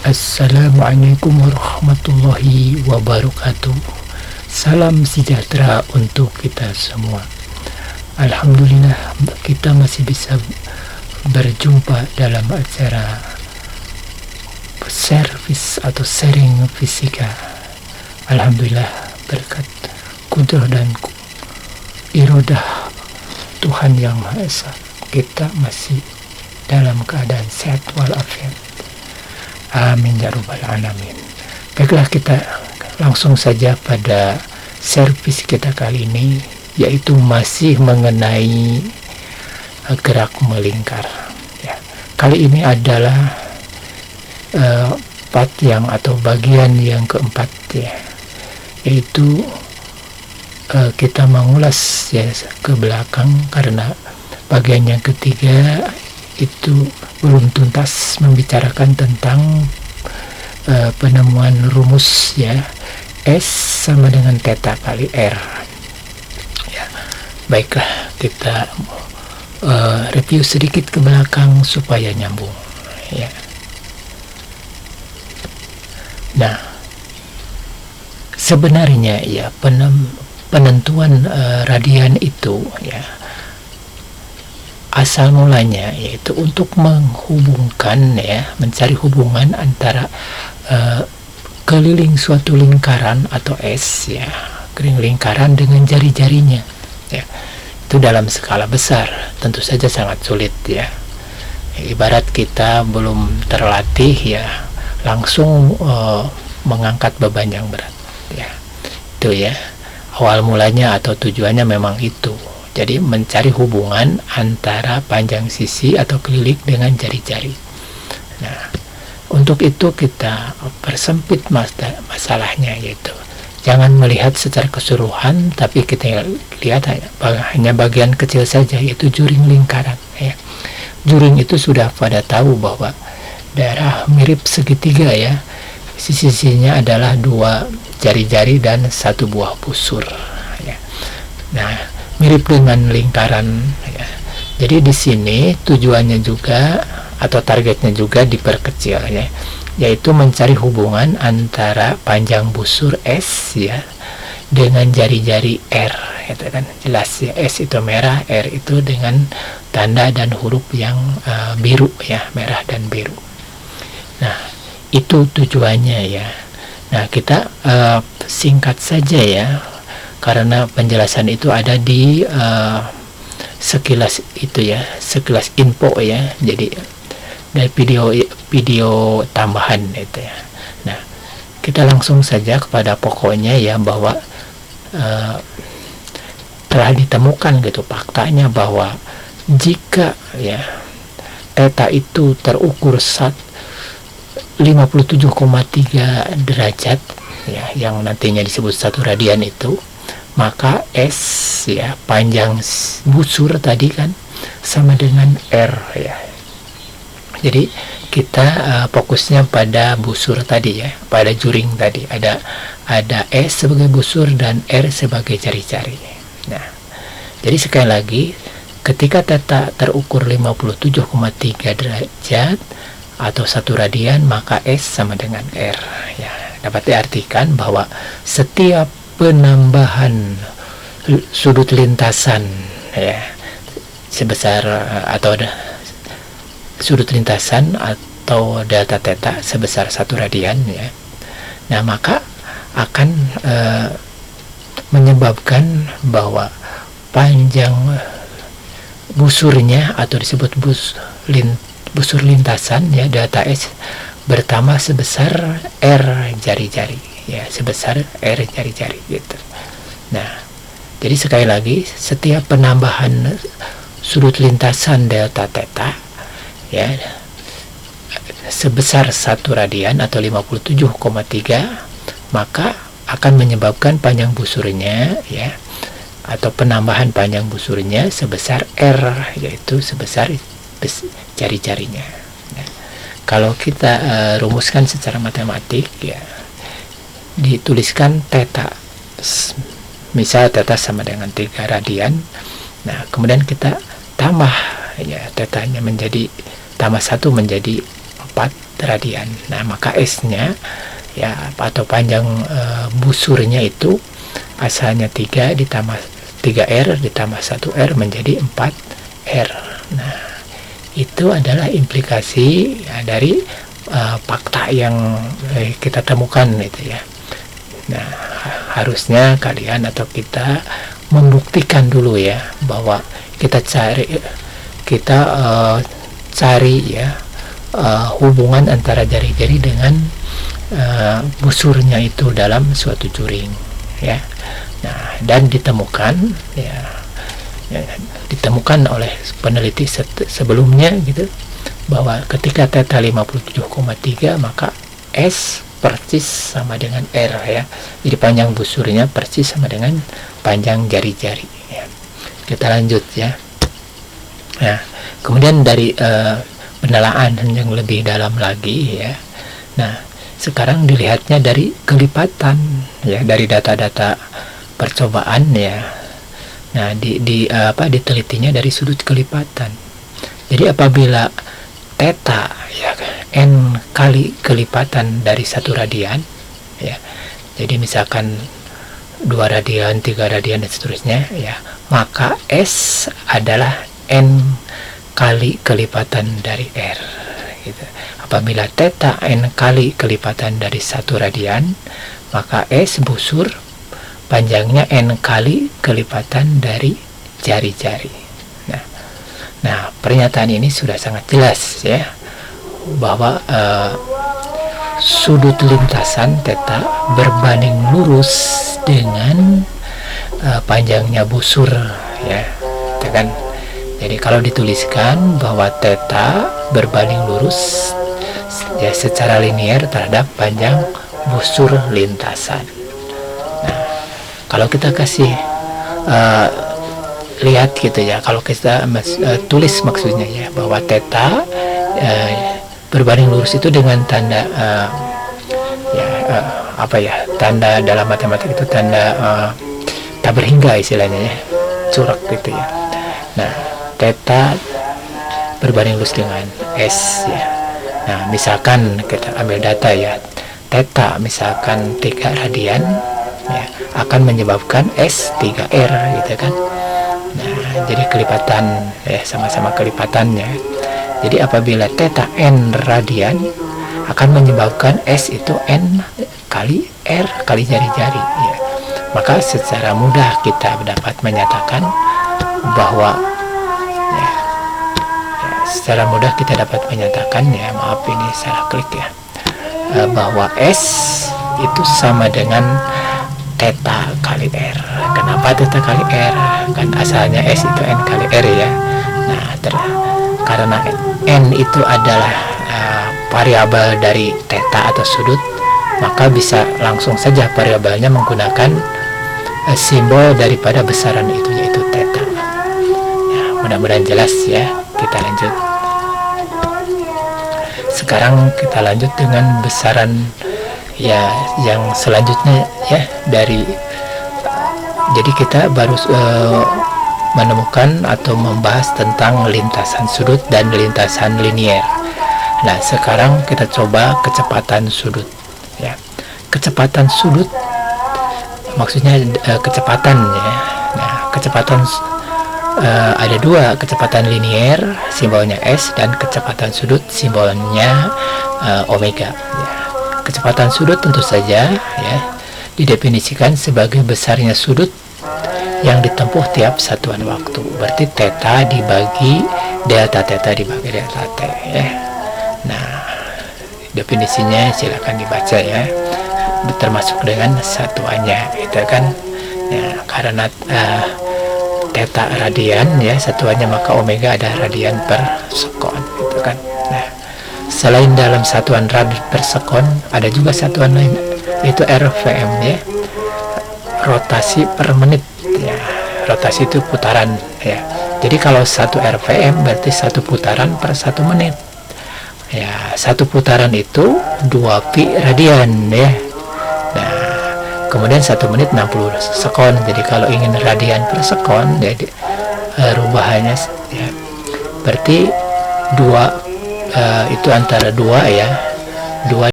Assalamualaikum warahmatullahi wabarakatuh. Salam sejahtera untuk kita semua. Alhamdulillah kita masih bisa berjumpa dalam acara servis atau sharing fisika. Alhamdulillah berkat kudrah dan iradah Tuhan Yang Maha Esa, kita masih dalam keadaan sehat walafiat. Amin ya rabbal alamin. Baiklah, kita langsung saja pada servis kita kali ini, yaitu masih mengenai gerak melingkar. Ya. Kali ini adalah part yang atau bagian yang keempat, ya, yaitu kita mengulas ya ke belakang karena bagian yang ketiga itu belum tuntas membicarakan tentang penemuan rumus ya S sama dengan theta kali R. Ya, baiklah, kita review sedikit ke belakang supaya nyambung. Ya. Nah, sebenarnya ya penentuan radian itu ya asal mulanya yaitu untuk menghubungkan ya, mencari hubungan antara keliling suatu lingkaran atau S ya, keliling lingkaran dengan jari-jarinya ya. Itu dalam skala besar tentu saja sangat sulit ya. Ibarat kita belum terlatih ya langsung mengangkat beban yang berat ya. Itu ya awal mulanya atau tujuannya memang itu. Jadi mencari hubungan antara panjang sisi atau keliling dengan jari-jari. Nah, untuk itu kita persempit masalahnya, yaitu jangan melihat secara keseluruhan, tapi kita lihat hanya bagian kecil saja, yaitu juring lingkaran. Ya. Juring itu sudah pada tahu bahwa daerah mirip segitiga ya. Sisi-sisinya adalah dua jari-jari dan satu buah busur. Ya. Nah, mirip dengan lingkaran ya. Jadi di sini tujuannya juga atau targetnya juga diperkecil ya, yaitu mencari hubungan antara panjang busur S ya dengan jari-jari R, itu kan jelas ya. S itu merah, R itu dengan tanda dan huruf yang biru ya, merah dan biru. Nah, itu tujuannya ya. Nah, kita singkat saja ya, karena penjelasan itu ada di sekilas itu ya, sekilas info ya. Jadi dari video tambahan itu ya. Nah, kita langsung saja kepada pokoknya ya, bahwa telah ditemukan gitu faktanya bahwa jika ya theta itu terukur 57,3 derajat ya, yang nantinya disebut 1 radian itu, maka S ya, panjang busur tadi kan sama dengan R ya. Jadi kita fokusnya pada busur tadi ya, pada juring tadi. Ada S sebagai busur dan R sebagai jari-jari. Nah, jadi sekali lagi, ketika theta terukur 57,3 derajat atau 1 radian, maka S sama dengan R ya. Dapat diartikan bahwa setiap penambahan sudut lintasan ya sebesar atau sudut lintasan atau delta theta sebesar 1 radian ya, nah maka akan menyebabkan bahwa panjang busurnya atau disebut busur lintasan ya, delta S bertambah sebesar R jari-jari ya, sebesar R jari-jari gitu. Nah, jadi sekali lagi, setiap penambahan sudut lintasan delta theta ya sebesar 1 radian atau 57,3, maka akan menyebabkan panjang busurnya ya, atau penambahan panjang busurnya sebesar R, yaitu sebesar jari-jarinya. Nah, kalau kita rumuskan secara matematik ya, dituliskan theta, misal theta sama dengan 3 radian. Nah, kemudian kita tambah ya, tetanya menjadi tambah 1 menjadi 4 radian. Nah, maka S-nya ya atau panjang busurnya itu asalnya 3 ditambah 3R ditambah 1R menjadi 4R. Nah, itu adalah implikasi ya, dari fakta yang kita temukan itu ya. Nah, harusnya kalian atau kita membuktikan dulu ya bahwa kita cari ya hubungan antara jari-jari dengan busurnya itu dalam suatu juring ya. Nah, dan ditemukan ditemukan oleh peneliti sebelumnya gitu bahwa ketika theta 57,3 maka S persis sama dengan R ya. Jadi panjang busurnya persis sama dengan panjang jari-jari ya. Kita lanjut ya. Nah, kemudian dari penelaan yang lebih dalam lagi ya. Nah, sekarang dilihatnya dari kelipatan ya, dari data-data percobaan ya. Nah, ditelitinya dari sudut kelipatan. Jadi apabila theta ya n kali kelipatan dari 1 radian ya. Jadi misalkan 2 radian, 3 radian dan seterusnya ya, maka S adalah n kali kelipatan dari R gitu. Apabila theta n kali kelipatan dari 1 radian, maka S busur panjangnya n kali kelipatan dari jari-jari. Nah, pernyataan ini sudah sangat jelas ya bahwa sudut lintasan theta berbanding lurus dengan panjangnya busur ya, kan? Jadi kalau dituliskan bahwa theta berbanding lurus ya secara linear terhadap panjang busur lintasan. Nah, kalau kita kasih lihat gitu ya, kalau kita tulis maksudnya ya bahwa theta berbanding lurus itu dengan tanda tanda dalam matematik itu tanda tak berhingga istilahnya ya, corak gitu ya. Nah, theta berbanding lurus dengan S ya. Nah, misalkan kita ambil data ya, theta misalkan 3 radian ya, akan menyebabkan S 3R gitu kan. Nah, jadi kelipatan ya, sama-sama kelipatannya. Jadi apabila theta n radian akan menyebabkan S itu n kali R kali jari-jari ya. Maka secara mudah kita dapat menyatakan bahwa secara mudah kita dapat menyatakan ya, maaf ini salah klik ya, bahwa S itu sama dengan theta kali R. Kenapa theta kali R? Kan asalnya S itu n kali R ya. Nah, karena n itu adalah variabel dari theta atau sudut, maka bisa langsung saja variabelnya menggunakan simbol daripada besaran itu, yaitu theta. Ya, mudah-mudahan jelas ya. Kita lanjut. Sekarang kita lanjut dengan besaran ya yang selanjutnya ya, dari jadi kita baru menemukan atau membahas tentang lintasan sudut dan lintasan linier. Nah, sekarang kita coba kecepatan sudut ya. Kecepatan sudut maksudnya kecepatan ya. Nah, kecepatan ada 2, kecepatan linier simbolnya S dan kecepatan sudut simbolnya omega ya. Kecepatan sudut tentu saja ya didefinisikan sebagai besarnya sudut yang ditempuh tiap satuan waktu. Berarti theta dibagi delta theta dibagi delta t ya. Nah, definisinya silakan dibaca ya, termasuk dengan satuannya itu kan ya, karena theta radian ya satuannya, maka omega ada radian per sekon gitu kan. Nah, selain dalam satuan rad per sekon, ada juga satuan lain yaitu RVM ya, rotasi per menit ya. Rotasi itu putaran ya. Jadi kalau 1 RVM berarti 1 putaran per 1 menit ya. 1 putaran itu 2 pi radian ya. Nah, kemudian 1 menit 60 sekon. Jadi kalau ingin radian per sekon, jadi rubahannya ya, berarti 2 itu antara 2 ya, dua